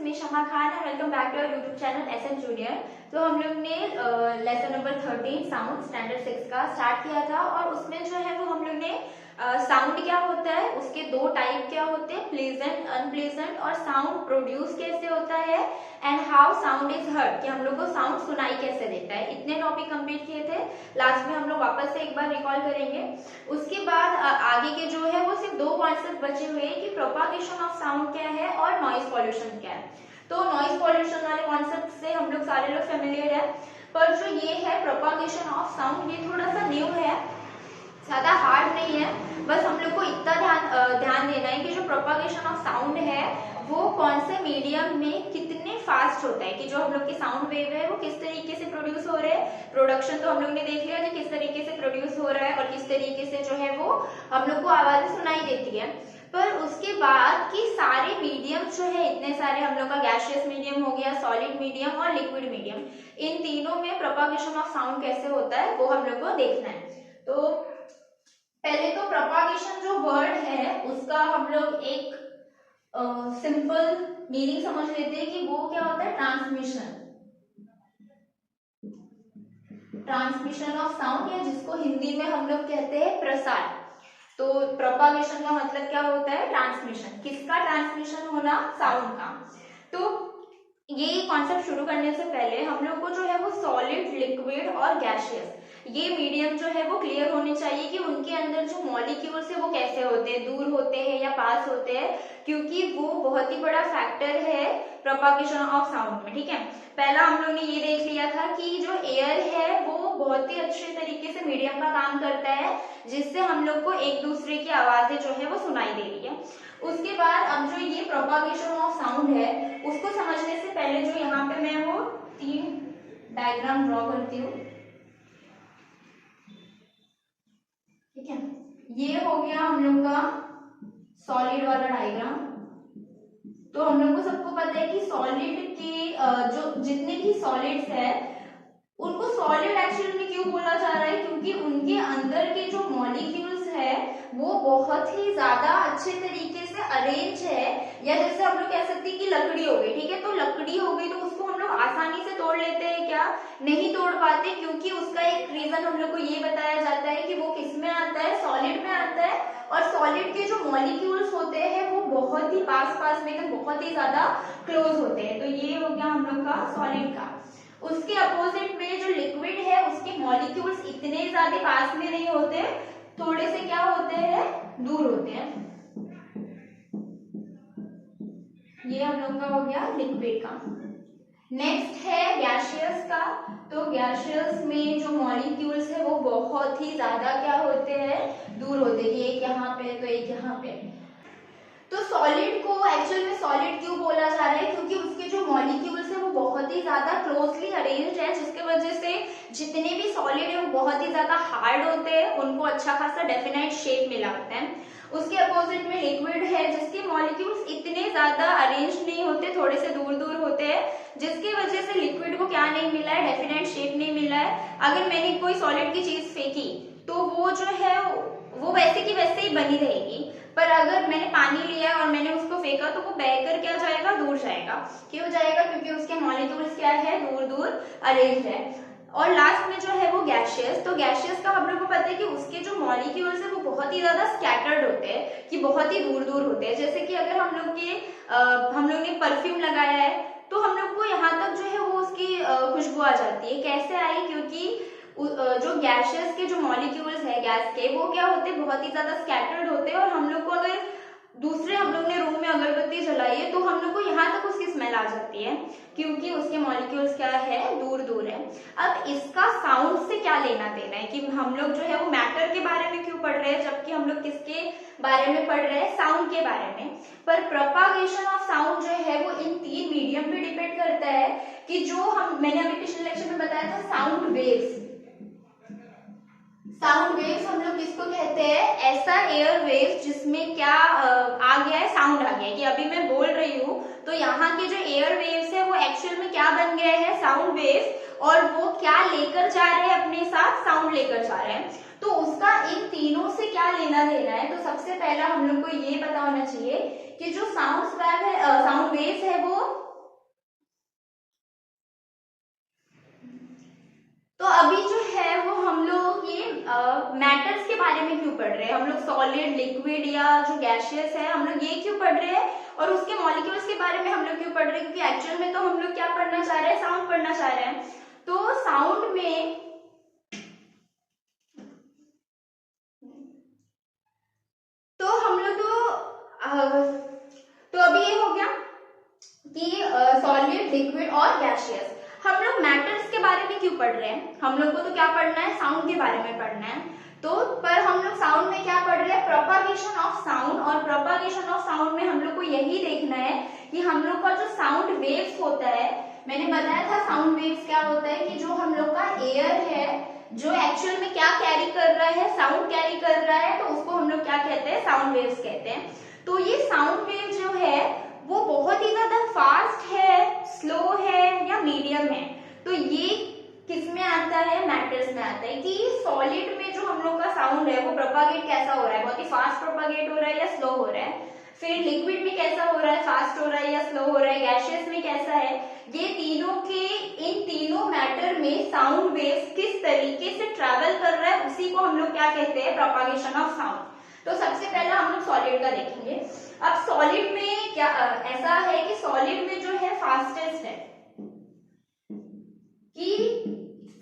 Me Shama Khan and welcome back to our YouTube channel SM junior. तो हम लोग ने लेसन नंबर 13 साउंड स्टैंडर्ड 6 का स्टार्ट किया था और उसमें जो है वो हम लोग ने साउंड क्या होता है, उसके दो टाइप क्या होते हैं, प्लेजेंट अनप्लेजेंट, और साउंड प्रोड्यूस कैसे होता है and how sound is heard, कि हम लोग को साउंड सुनाई कैसे देता है। इतने टॉपिक कंप्लीट किए थे। लास्ट में हम लोग वापस से एक बार रिकॉल करेंगे। उसके बाद आगे के जो है वो सिर्फ दो कॉन्सेप्ट बचे हुए हैं कि प्रोपागेशन ऑफ साउंड क्या है और नॉइज पॉल्यूशन क्या है। तो नॉइज पॉल्यूशन वाले कॉन्सेप्ट से हम लोग सारे लोग फेमिलियर है, पर जो ये है प्रोपागेशन ऑफ साउंड ये थोड़ा सा न्यू है, ज्यादा हार्ड नहीं है। बस हम लोग को इतना ध्यान देना है कि जो प्रोपागेशन ऑफ साउंड है वो कौन से मीडियम में कितने फास्ट होता है, कि जो हम लोग के साउंड वेव है वो किस तरीके से प्रोड्यूस हो रहे हैं। प्रोडक्शन तो हम लोग ने देख लिया कि किस तरीके से प्रोड्यूस हो रहा है और किस तरीके से जो है वो हम लोग को आवाजें सुनाई देती है। पर उसके बाद कि सारे मीडियम जो है, इतने सारे हम लोग का गैसियस मीडियम हो गया, सॉलिड मीडियम और लिक्विड मीडियम, इन तीनों में प्रोपागेशन ऑफ साउंड कैसे होता है वो हम लोग को देखना है। तो पहले तो प्रोपागेशन जो वर्ड है उसका हम लोग एक सिंपल मीनिंग समझ लेते हैं कि वो क्या होता है, ट्रांसमिशन। ट्रांसमिशन ऑफ साउंड, या जिसको हिंदी में हम लोग कहते हैं प्रसार। तो प्रोपागेशन का मतलब क्या होता है, ट्रांसमिशन। किसका ट्रांसमिशन होना, साउंड का। तो ये कॉन्सेप्ट शुरू करने से पहले हम लोग को जो है वो सॉलिड, लिक्विड और गैसियस, ये मीडियम जो है वो क्लियर होने चाहिए कि उनके अंदर जो मॉलिक्यूल्स है वो कैसे होते हैं, दूर होते हैं या पास होते हैं, क्योंकि वो बहुत ही बड़ा फैक्टर है प्रोपागेशन ऑफ साउंड में। ठीक है, पहला हम लोग ने ये देख लिया था कि जो एयर है वो बहुत ही अच्छे तरीके से मीडियम का काम करता है, जिससे हम लोग को एक दूसरे की आवाजें जो है वो सुनाई दे रही है। उसके बाद अब जो ये प्रोपागेशन ऑफ साउंड है उसको समझने से पहले जो यहाँ पे मैं वो 3 डायग्राम ड्रॉ करती हूँ। ठीक है, ये हो गया हम लोग का सॉलिड वाला डायग्राम। तो हम लोग को सबको पता है कि सॉलिड के जो जितने भी सॉलिड्स है उनको सॉलिड एक्चुअली में क्यों बोला जा रहा है, क्योंकि उनके अंदर के जो मॉलिक्यूल्स है वो बहुत ही ज्यादा अच्छे तरीके से अरेंज है, या जैसे हम लोग कह सकते हैं कि लकड़ी हो गई। ठीक है, तो लकड़ी हो गई तो उसको हम लोग आसानी से तोड़ लेते हैं क्या, नहीं तोड़ पाते, क्योंकि उसका एक रीजन हम लोग को ये बताया जाता है कि वो किस में आता है, सॉलिड में आता है, और सॉलिड के जो मॉलिक्यूल्स होते हैं वो बहुत ही पास पास में एकदम बहुत ही ज्यादा क्लोज होते हैं। तो ये हो गया हम लोग का सॉलिड का। उसके अपोजिट में जो लिक्विड है उसके मॉलिक्यूल्स इतने ज्यादा पास में नहीं होते, थोड़े से क्या होते हैं, दूर होते हैं। ये हम लोग का हो गया लिक्विड का। नेक्स्ट है गैसियस का। तो गैसियस में जो मॉलिक्यूल्स है वो बहुत ही ज्यादा क्या होते हैं, दूर होते हैं, एक यहाँ पे तो एक यहाँ पे। तो सॉलिड को एक्चुअल में सॉलिड क्यों बोला जा रहा है, क्योंकि उसके जो मॉलिक्यूल्स है वो बहुत ही ज्यादा क्लोजली अरेंज्ड है, जिसके वजह से जितने भी सॉलिड है वो बहुत ही ज्यादा हार्ड होते हैं, उनको अच्छा खासा डेफिनाइट शेप मिला होता है। उसके अपोजिट में लिक्विड है जिसके मॉलिक्यूल्स इतने ज्यादा अरेंज नहीं होते, थोड़े से दूर दूर होते हैं, जिसकी वजह से लिक्विड को क्या नहीं मिला है, डेफिनाइट शेप नहीं मिला है। अगर मैंने कोई सॉलिड की चीज फेंकी तो वो जो है वो वैसे की वैसे ही बनी रहेगी, पर अगर मैंने पानी लिया और मैंने उसको फेंका तो वो बहकर क्या जाएगा, दूर जाएगा। क्यों जाएगा, क्योंकि उसके मॉलिक्यूल्स क्या है, दूर दूर अरेंज है। और लास्ट में जो है वो गैसियस। तो गैसियस का हम लोग को पता है कि उसके जो मॉलिक्यूल्स है वो बहुत ही ज्यादा स्कैटर्ड होते हैं, कि बहुत ही दूर दूर होते हैं। जैसे कि अगर हम लोग ने परफ्यूम लगाया है तो हम लोग को यहाँ तक जो है वो उसकी खुशबू आ जाती है। कैसे आई, क्योंकि जो गैसियस के जो मॉलिक्यूल्स है गैस के वो क्या होते हैं, बहुत ही ज्यादा स्कैटर्ड होते हैं, और हम लोग को अगर दूसरे हम लोग ने रूम में अगरबत्ती जलाई है तो हम लोग को यहाँ तक उसकी स्मेल आ जाती है, क्योंकि उसके मॉलिक्यूल्स क्या है, दूर दूर है। अब इसका साउंड से क्या लेना देना है, कि हम लोग जो है वो मैटर के बारे में क्यों पढ़ रहे हैं, जबकि हम लोग किसके बारे में पढ़ रहे हैं, साउंड के बारे में। पर प्रोपागेशन ऑफ साउंड जो है वो इन 3 मीडियम पे डिपेंड करता है, कि जो मैंने अभी पिछले लेक्चर में बताया था साउंड वेव्स। साउंड वेव्स हम लोग किसको कहते हैं, ऐसा एयर वेव्स जिसमें क्या आ गया है, साउंड आ गया है, कि अभी मैं बोल रही हूँ तो यहाँ के जो एयर वेव्स है वो एक्चुअल में क्या बन गए हैं, साउंड वेव्स, और वो क्या लेकर जा रहे हैं अपने साथ, साउंड लेकर जा रहे हैं। तो उसका इन तीनों से क्या लेना देना है, तो सबसे पहला हम लोग को ये पता होना चाहिए कि जो साउंड वेव्स है वो सॉलिड, लिक्विड या जो गैशियस है, हम लोग ये क्यों पढ़ रहे हैं और उसके मॉलिक्यूल्स के बारे में हम लोग क्यों पढ़ रहे हैं, क्योंकि एक्चुअल में तो हम लोग क्या पढ़ना चाह रहे हैं, साउंड पढ़ना चाह रहे हैं। तो साउंड में तो हम लोग तो अभी ये हो गया कि सॉलिड, लिक्विड और गैशियस। हम लोग मैटर्स के बारे में क्यों पढ़ रहे हैं, हम लोग को तो क्या पढ़ना है, साउंड के बारे में पढ़ना है। तो पर हम लोग साउंड में क्या पढ़ रहे हैं, प्रोपागेशन ऑफ साउंड। और प्रोपागेशन ऑफ साउंड में हम लोग को यही देखना है कि हम लोग का जो साउंड वेव्स होता है, मैंने बताया था साउंड वेव्स क्या होता है कि जो हम लोग का एयर है जो एक्चुअल में क्या कैरी कर रहा है, साउंड कैरी कर रहा है, तो उसको हम लोग क्या कहते हैं, साउंड वेव्स कहते हैं। तो ये साउंड वेव जो है वो बहुत ही ज्यादा फास्ट है, स्लो है या मीडियम है। तो ये किस में आता है, मैटर्स में आता है कि सॉलिड में जो हम लोग का साउंड है वो प्रोपागेट कैसा हो रहा है, बहुत ही फास्ट प्रोपागेट हो रहा है या स्लो हो रहा है। फिर लिक्विड में कैसा हो रहा है, फास्ट हो रहा है या स्लो हो रहा है। गैशियस में कैसा है। ये तीनों के, इन तीनों मैटर में साउंड वेव्स किस तरीके से ट्रैवल कर रहा है, उसी को हम लोग क्या कहते हैं, प्रोपागेशन ऑफ साउंड। तो सबसे पहला हम लोग सॉलिड का देखेंगे। अब सॉलिड में क्या ऐसा है कि सॉलिड में जो है फास्टेस्ट है कि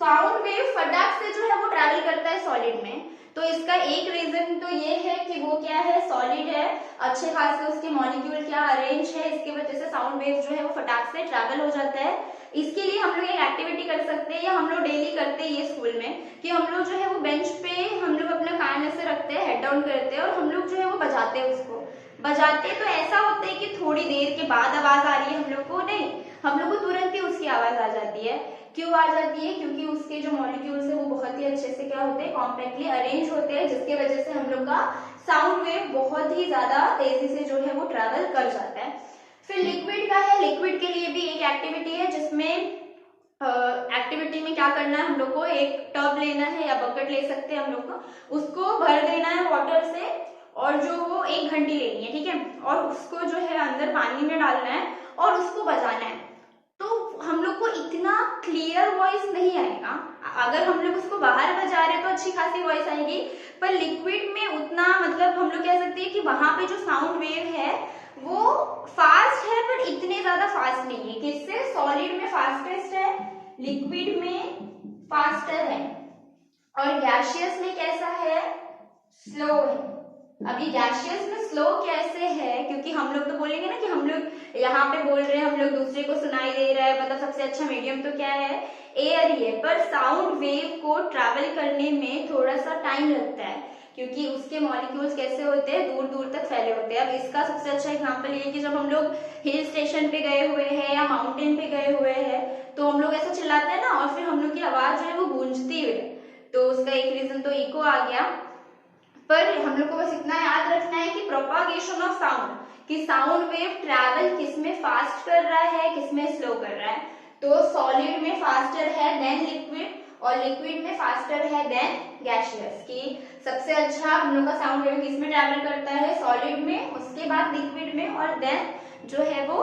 साउंड वेव फटाक से जो है वो ट्रैवल करता है सॉलिड में। तो इसका एक रीजन तो ये है कि वो क्या है, सॉलिड है, अच्छे खासे उसके मॉलिक्यूल क्या अरेंज है, इसकी वजह से साउंड वेव जो है वो फटाक से ट्रैवल हो जाता है। इसके लिए हम लोग एक एक्टिविटी कर सकते हैं या हम लोग डेली करते हैं ये स्कूल में कि हम लोग जो है वो बेंच पे हम लोग अपना कान ऐसे रखते हैं, हेड डाउन करते हैं और हम लोग जो है वो बजाते हैं, उसको बजाते हैं। तो ऐसा होता है कि थोड़ी देर के बाद आवाज आ रही है, हम लोग को नहीं, हम लोग को तुरंत ही उसकी आवाज आ जाती है। क्यों आ जाती है, क्योंकि उसके जो मॉलिक्यूल्स है वो बहुत ही अच्छे से क्या होते हैं, कॉम्पैक्टली अरेंज होते हैं, जिसके वजह से हम लोग का साउंड वेव बहुत ही ज्यादा तेजी से जो है वो ट्रैवल कर जाता है। फिर लिक्विड का है, लिक्विड के लिए भी एक एक्टिविटी है जिसमें एक्टिविटी में क्या करना है, हम लोग को एक टब लेना है या बकेट ले सकते हैं हम लोग को, उसको भर देना है वाटर से और जो वो 1 घंटी लेनी है, ठीक है, और उसको जो है अंदर पानी में डालना है और उसको बजाना है। तो हम लोग को इतना क्लियर वॉइस नहीं आएगा, अगर हम लोग उसको बाहर बजा रहे हैं तो अच्छी खासी वॉइस आएगी, पर लिक्विड में उतना, मतलब हम लोग कह सकते हैं कि वहां पे जो साउंड वेव है वो फास्ट है पर इतने ज्यादा फास्ट नहीं है। किससे, सॉलिड में फास्टेस्ट है, लिक्विड में फास्टर है और गैशियस में कैसा है, स्लो है। अभी गैशियस में स्लो कैसे है, क्योंकि हम लोग तो बोलेंगे ना कि हम लोग यहाँ पे बोल रहे हैं, हम लोग दूसरे को सुनाई दे रहा है, मतलब सबसे अच्छा मीडियम तो क्या है, एयर ही है, पर साउंड वेव को ट्रैवल करने में थोड़ा सा टाइम लगता है क्योंकि उसके मॉलिक्यूल्स कैसे होते हैं, दूर दूर तक फैले होते हैं। अब इसका सबसे अच्छा एग्जांपल ये है कि जब हम लोग हिल स्टेशन पे गए हुए हैं या माउंटेन पे गए हुए हैं तो हम लोग ऐसा चिल्लाते हैं ना और फिर हम लोग की आवाज जो है वो गूंजती है, तो उसका एक रीजन तो इको आ गया। पर हम लोग को बस इतना याद रखना है कि प्रोपागेशन ऑफ साउंड, कि साउंड वेव ट्रैवल किसमें फास्ट कर रहा है, किसमें स्लो कर रहा है। तो सॉलिड में फास्टर है देन लिक्विड और लिक्विड में फास्टर है देन गैशियस। कि सबसे अच्छा हम लोग का साउंड वेव किसमें ट्रैवल करता है, सॉलिड में, उसके बाद लिक्विड में और देन जो है वो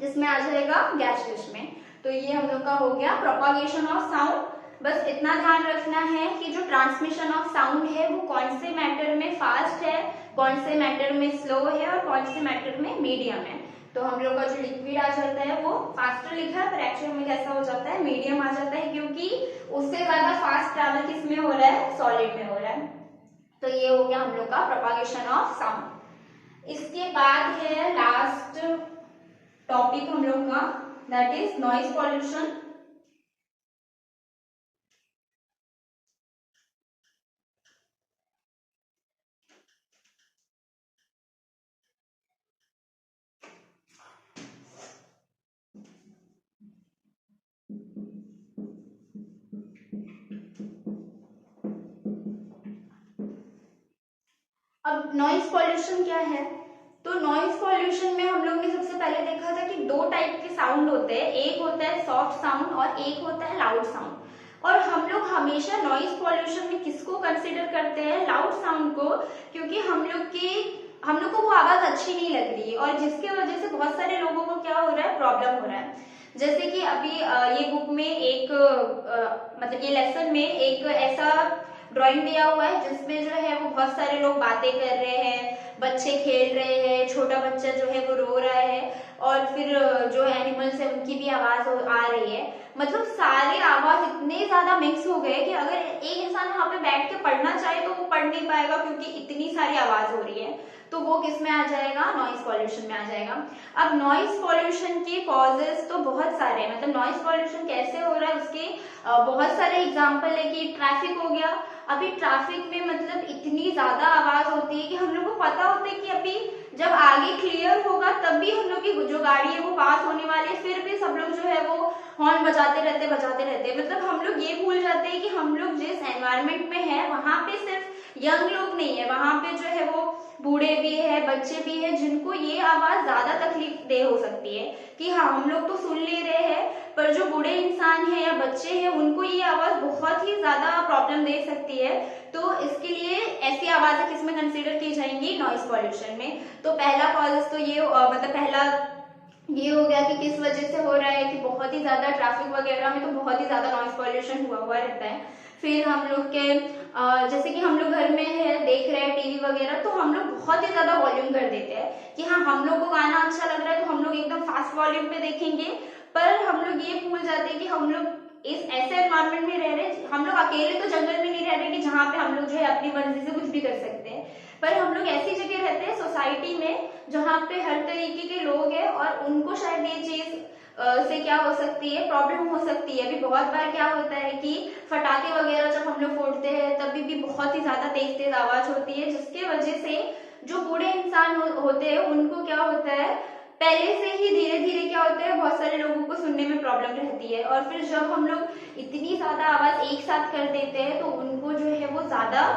इसमें आ जाएगा गैशियस में। तो ये हम लोग का हो गया प्रोपागेशन ऑफ साउंड। बस इतना ध्यान रखना है कि जो ट्रांसमिशन ऑफ साउंड है वो कौन से मैटर में फास्ट है, कौन से मैटर में स्लो है और कौन से मैटर में मीडियम है। तो हम लोग का जो लिक्विड आ जाता है वो फास्टर लिखा है पर एक्चुअल में कैसा हो जाता है, मीडियम आ जाता है, क्योंकि उससे ज्यादा फास्ट ट्रैवल किस में हो रहा है, सॉलिड में हो रहा है। तो ये हो गया हम लोग का प्रोपागेशन ऑफ साउंड। इसके बाद है लास्ट टॉपिक हम लोग का, दैट इज नॉइज पॉल्यूशन। अब नॉइज पॉल्यूशन क्या है, तो नॉइज पॉल्यूशन में हम लोग ने सबसे पहले देखा था कि 2 टाइप के साउंड होते हैं, एक होता है सॉफ्ट साउंड और एक होता है लाउड साउंड। और हम लोग हमेशा नॉइज पॉल्यूशन में किसको कंसीडर करते हैं, लाउड साउंड को, क्योंकि हम लोग को वो आवाज अच्छी नहीं लग रही है और जिसके वजह से बहुत सारे लोगों को क्या हो रहा है, प्रॉब्लम हो रहा है। जैसे कि अभी ये बुक में एक मतलब ये लेसन में एक ऐसा ड्राइंग दिया हुआ है जिसमें जो है वो बहुत सारे लोग बातें कर रहे हैं, बच्चे खेल रहे हैं, छोटा बच्चा जो है वो रो रहा है, और फिर जो एनिमल्स है उनकी भी आवाज आ रही है। मतलब सारे आवाज इतने ज्यादा मिक्स हो गए कि अगर एक इंसान वहां पे बैठ के पढ़ना चाहे तो वो पढ़ नहीं पाएगा, क्योंकि इतनी सारी आवाज हो रही है। तो वो किस में आ जाएगा, नॉइज पॉल्यूशन में आ जाएगा। अब नॉइज पॉल्यूशन के कॉजेस तो बहुत सारे हैं, मतलब नॉइज पॉल्यूशन कैसे हो रहा है उसके बहुत सारे एग्जाम्पल है कि ट्रैफिक हो गया। अभी ट्रैफिक में मतलब इतनी ज्यादा आवाज होती है कि हम लोग को पता होता है कि अभी जब आगे क्लियर होगा तब भी हम लोग की जो गाड़ी है वो पास होने वाली है, फिर भी सब लोग जो है वो हॉर्न बजाते रहते। मतलब हम लोग ये भूल जाते हैं कि हम लोग जिस एनवायरनमेंट में है वहां पे सिर्फ यंग लोग नहीं है, वहां पे जो है वो बूढ़े भी है, बच्चे भी है, जिनको ये आवाज ज्यादा तकलीफ दे हो सकती है कि हाँ हम लोग तो सुन ले रहे हैं, पर जो बूढ़े इंसान है या बच्चे हैं उनको ये आवाज बहुत ही ज्यादा प्रॉब्लम दे सकती है। तो इसके लिए ऐसी आवाजें किसमें कंसीडर की जाएंगी, नॉइज पॉल्यूशन में। तो पहला कॉज तो ये मतलब पहला ये हो गया कि किस वजह से हो रहा है कि बहुत ही ज्यादा ट्रैफिक वगैरह में तो बहुत ही ज्यादा नॉइज पॉल्यूशन हुआ रहता है। फिर हम लोग के जैसे कि हम लोग घर में है देख रहे हैं टीवी वगैरह, तो हम लोग बहुत ही ज्यादा वॉल्यूम कर देते हैं कि हाँ हम लोग को गाना अच्छा लग रहा है तो हम लोग एकदम फास्ट वॉल्यूम पे देखेंगे, पर हम लोग ये भूल जाते हैं कि हम लोग इस ऐसे एनवायरमेंट में रह रहे, हम लोग अकेले तो जंगल में नहीं रह रहे कि जहाँ पे हम लोग जो है अपनी मर्जी से कुछ भी कर सकते हैं, पर हम लोग ऐसी जगह रहते हैं सोसाइटी में जहाँ पे हर तरीके के लोग हैं और उनको शायद ये चीज से क्या हो सकती है, प्रॉब्लम हो सकती है। अभी बहुत बार क्या होता है कि फटाके वगैरह जब हम लोग फोड़ते हैं तभी भी बहुत ही ज्यादा तेज तेज आवाज होती है, जिसके वजह से जो बूढ़े इंसान होते हैं उनको क्या होता है, पहले से ही धीरे धीरे क्या होता है, बहुत सारे लोगों को सुनने में प्रॉब्लम रहती है, और फिर जब हम लोग इतनी ज्यादा आवाज एक साथ कर देते हैं तो उनको जो है वो ज्यादा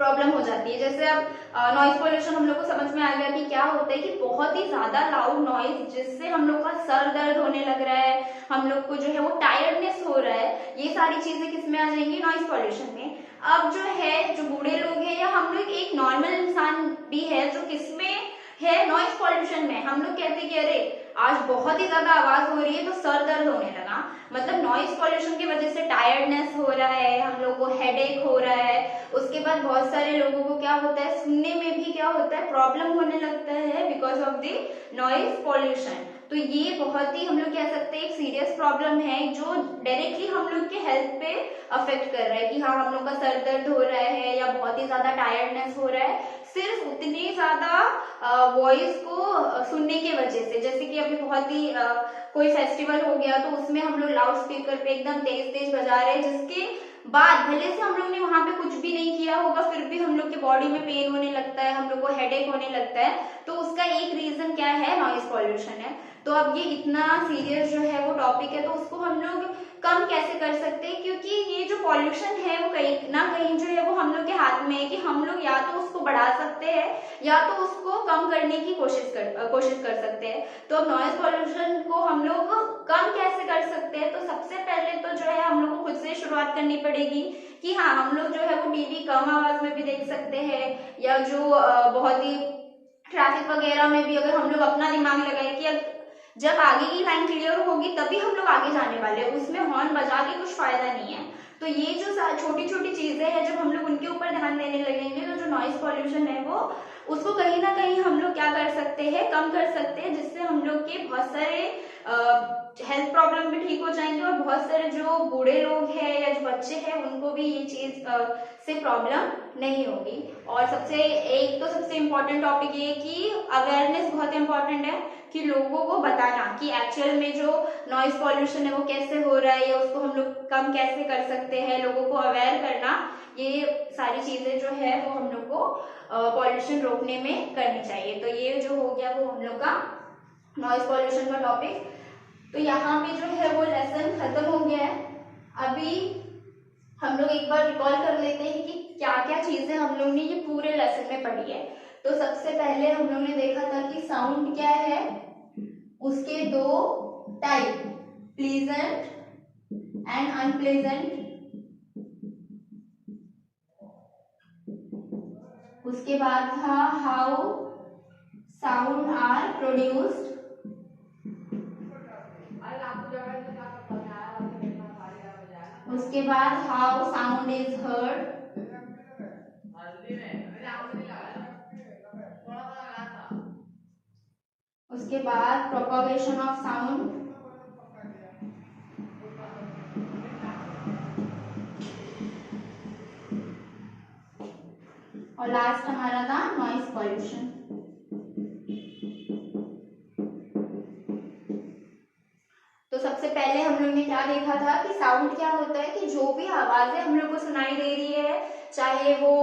प्रॉब्लम हो जाती है। जैसे अब नॉइज पोल्यूशन हम लोग को समझ में आ गया कि क्या होता है कि बहुत ही ज्यादा लाउड नॉइज जिससे हम लोग का सर दर्द होने लग रहा है, हम लोग को जो है वो टायर्डनेस हो रहा है, ये सारी चीजें किस में आ जाएंगी, नॉइज पोल्यूशन में। अब जो है जो बूढ़े लोग हैं या हम लोग एक नॉर्मल इंसान भी है जो किसमें है, नॉइज पॉल्यूशन में। हम लोग कहते हैं कि अरे आज बहुत ही ज्यादा आवाज हो रही है तो सर दर्द होने लगा, मतलब नॉइज पॉल्यूशन की वजह से टायर्डनेस हो रहा है, हम लोग को हेडेक हो रहा है। उसके बाद बहुत सारे लोगों को क्या होता है, सुनने में भी क्या होता है, प्रॉब्लम होने लगता है because of the noise pollution. तो ये बहुत ही हम लोग कह सकते हैं एक सीरियस प्रॉब्लम है जो डायरेक्टली हम लोग के हेल्थ पे अफेक्ट कर रहा है कि हाँ हम लोग का सर दर्द हो रहा है या बहुत ही ज्यादा टायर्डनेस हो रहा है, सिर्फ उतनी ज्यादा वॉइस को सुनने की वजह से। जैसे कि अभी बहुत ही कोई फेस्टिवल हो गया तो उसमें हम लोग लाउड स्पीकर पे एकदम तेज तेज बजा रहे हैं, जिसके बाद भले से हम लोग ने वहां पे कुछ भी नहीं किया होगा फिर भी हम लोग के बॉडी में पेन होने लगता है, हम लोग को हेडेक होने लगता है। तो उसका एक रीजन क्या है, नॉइज पॉल्यूशन है। तो अब ये इतना सीरियस जो है वो टॉपिक है, तो उसको हम लोग कम कैसे कर सकते हैं, क्योंकि ये जो पॉल्यूशन है वो कहीं ना कहीं जो है वो हम लोग के हाथ में है कि हम लोग या तो उसको बढ़ा सकते हैं या तो उसको कम करने की कोशिश कर सकते हैं। तो अब नॉइज पॉल्यूशन को हम लोग कम कैसे कर सकते हैं, तो सबसे पहले तो जो है हम लोग को खुद से शुरुआत करनी पड़ेगी कि हाँ हम लोग जो है वो टीवी कम आवाज में भी देख सकते हैं, या जो बहुत ही ट्रैफिक वगैरह में भी अगर हम लोग अपना दिमाग लगाए कि जब आगे की लाइन क्लियर होगी तभी हम लोग आगे जाने वाले हैं, उसमें हॉर्न बजा के कुछ फायदा नहीं है। तो ये जो छोटी छोटी चीजें हैं जब हम लोग उनके ऊपर ध्यान देने लगेंगे तो जो नॉइज पॉल्यूशन है वो उसको कहीं ना कहीं हम लोग क्या कर सकते हैं, कम कर सकते हैं, जिससे हम लोग के बहुत सारे हेल्थ प्रॉब्लम भी ठीक हो जाएंगे और बहुत सारे जो बूढ़े लोग हैं या जो बच्चे हैं उनको भी ये चीज से प्रॉब्लम नहीं होगी। और सबसे इम्पोर्टेंट टॉपिक ये कि अवेयरनेस बहुत इंपॉर्टेंट है कि लोगों को बताना कि एक्चुअल में जो नॉइज पॉल्यूशन है वो कैसे हो रहा है या उसको हम लोग कम कैसे कर सकते हैं, लोगों को अवेयर करना, ये सारी चीजें जो है वो हम लोग को पॉल्यूशन रोकने में करनी चाहिए। तो ये जो हो गया वो हम लोग का नॉइज पॉल्यूशन का टॉपिक। तो यहाँ पे जो है वो लेसन खत्म हो गया है। अभी हम लोग एक बार रिकॉल कर लेते हैं कि क्या क्या चीजें हम लोग ने ये पूरे लेसन में पढ़ी है। तो सबसे पहले हम लोग ने देखा था कि साउंड क्या है, उसके दो टाइप, प्लीजेंट एंड अनप्लीजेंट। उसके बाद था हाउ साउंड आर प्रोड्यूस्ड। उसके बाद हाउ साउंड इज हर्ड। बाद प्रोपगेशन ऑफ साउंड, और लास्ट हमारा था नॉइज पॉल्यूशन। तो सबसे पहले हम लोग ने क्या देखा था कि साउंड क्या होता है, कि जो भी आवाजें हम लोग को सुनाई दे रही है, चाहे वो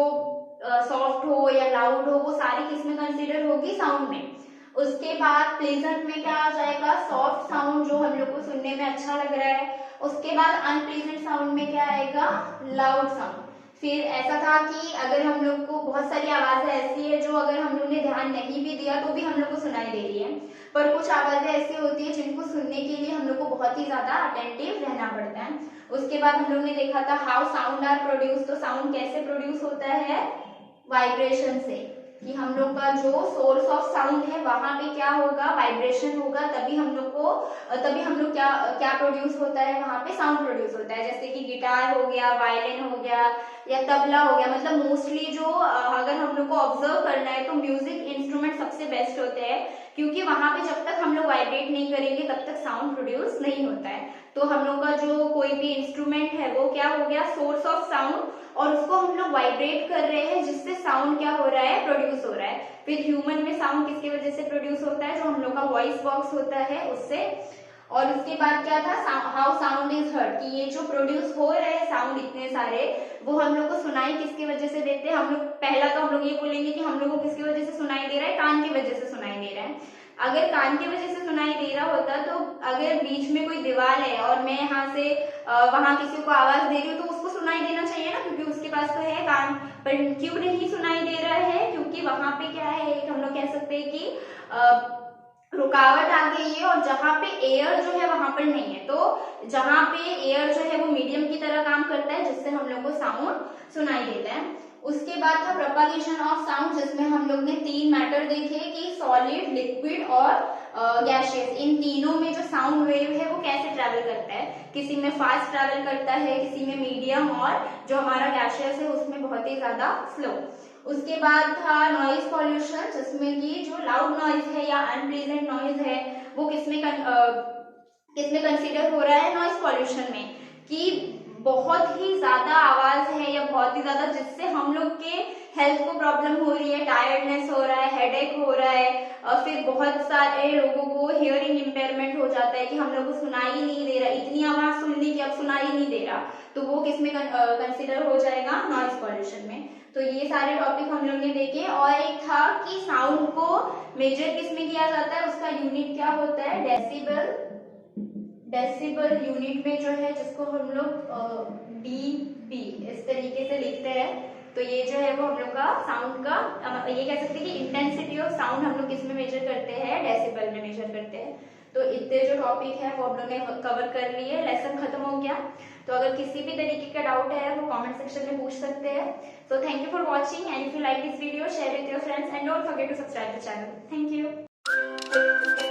सॉफ्ट हो या लाउड हो, वो सारी किस में कंसीडर होगी, साउंड में। उसके बाद प्लेजेंट में क्या आ जाएगा, सॉफ्ट साउंड जो हम लोग को सुनने में अच्छा लग रहा है। उसके बाद अनप्लेजेंट साउंड में क्या आएगा, लाउड साउंड। फिर ऐसा था कि अगर हम लोग को बहुत सारी आवाजें ऐसी है जो अगर हम लोग ने ध्यान नहीं भी दिया तो भी हम लोग को सुनाई दे रही है, पर कुछ आवाजें ऐसी होती है जिनको सुनने के लिए हम लोग को बहुत ही ज्यादा अटेंटिव रहना पड़ता है। उसके बाद हम लोग ने देखा था हाउ साउंड आर प्रोड्यूस, तो साउंड कैसे प्रोड्यूस होता है, वाइब्रेशन से, कि हम लोग का जो सोर्स ऑफ साउंड है वहां पे क्या होगा, वाइब्रेशन होगा, तभी हम लोग क्या प्रोड्यूस होता है, वहां पे साउंड प्रोड्यूस होता है। जैसे कि गिटार हो गया, वायलिन हो गया या तबला हो गया, मतलब मोस्टली जो अगर हम लोग को ऑब्जर्व करना है तो म्यूजिक इंस्ट्रूमेंट सबसे बेस्ट होते हैं, क्योंकि वहां पे जब तक हम लोग वाइब्रेट नहीं करेंगे तब तक साउंड प्रोड्यूस नहीं होता है। तो हम लोग का जो कोई भी इंस्ट्रूमेंट है वो क्या हो गया, सोर्स ऑफ साउंड, और उसको हम लोग वाइब्रेट कर रहे हैं जिससे साउंड क्या हो रहा है, प्रोड्यूस हो रहा है। फिर ह्यूमन में साउंड किसकी वजह से प्रोड्यूस होता है, जो हम लोग का वॉइस बॉक्स होता है उससे। और उसके बाद क्या था, हाउ साउंड इज हर्ड, कि ये जो प्रोड्यूस हो रहे हैं साउंड इतने सारे, वो हम लोग को सुनाई किसकी वजह से देते हैं। हम लोग पहला तो हम लोग ये बोलेंगे कि हम लोग को किसकी वजह से सुनाई दे रहा है, कान की वजह से सुनाई दे रहा है। अगर कान की वजह से सुनाई दे रहा होता तो अगर बीच में कोई दीवार है और मैं यहाँ से वहां किसी को आवाज दे रही हूँ तो उसको सुनाई देना चाहिए ना, क्योंकि उसके पास तो है कान, पर क्यों नहीं सुनाई दे रहा है, क्योंकि वहां पे क्या है, एक हम लोग कह सकते हैं कि रुकावट आ गई है, और जहां पे एयर जो है वहां पर नहीं है। तो जहां पे एयर जो है वो मीडियम की तरह काम करता है जिससे हम लोग को साउंड सुनाई देता है। उसके बाद था प्रोपगेशन ऑफ साउंड, जिसमें हम लोग ने 3 मैटर देखे कि सॉलिड, लिक्विड और गैसियस। इन तीनों में जो साउंड वेव है वो कैसे ट्रेवल करता है, किसी में फास्ट ट्रेवल करता है, किसी में मीडियम, और जो हमारा गैसियस है उसमें बहुत ही ज्यादा स्लो। उसके बाद था नॉइज पॉल्यूशन, जिसमें कि जो लाउड नॉइज है या अनप्लीजेंट नॉइज है वो किसमें कंसीडर हो रहा है, नॉइज पॉल्यूशन में, कि बहुत ही ज्यादा आवाज है या बहुत ही ज्यादा जिससे हम लोग के हेल्थ को प्रॉब्लम हो रही है, टायर्डनेस हो रहा है, हेडेक हो रहा है, और फिर बहुत सारे लोगों को हियरिंग इम्पेयरमेंट हो जाता है कि हम लोग को सुनाई ही नहीं दे रहा, इतनी आवाज सुन ली कि अब सुनाई ही नहीं दे रहा, तो वो किसमें कंसिडर हो जाएगा, नॉइज पॉल्यूशन में। तो ये सारे टॉपिक हम लोग ने देखे। और एक था कि साउंड को मेजर किसमें किया जाता है, उसका यूनिट क्या होता है, डेसिबल। डेसिबल यूनिट में जो है, जिसको हम लोग डीबी इस तरीके से लिखते हैं, तो ये जो है वो हम लोग का साउंड का ये कह सकते हैं कि इंटेंसिटी ऑफ साउंड हम लोग किसमें मेजर करते हैं, डेसिबल में मेजर करते हैं। तो इतने जो टॉपिक है वो हम लोग ने कवर कर लिए, लेसन खत्म हो गया। तो अगर किसी भी तरीके का डाउट है वो कमेंट सेक्शन में पूछ सकते हैं। So thank you for watching, and if you like this video, share with your friends and don't forget to subscribe the channel. Thank you.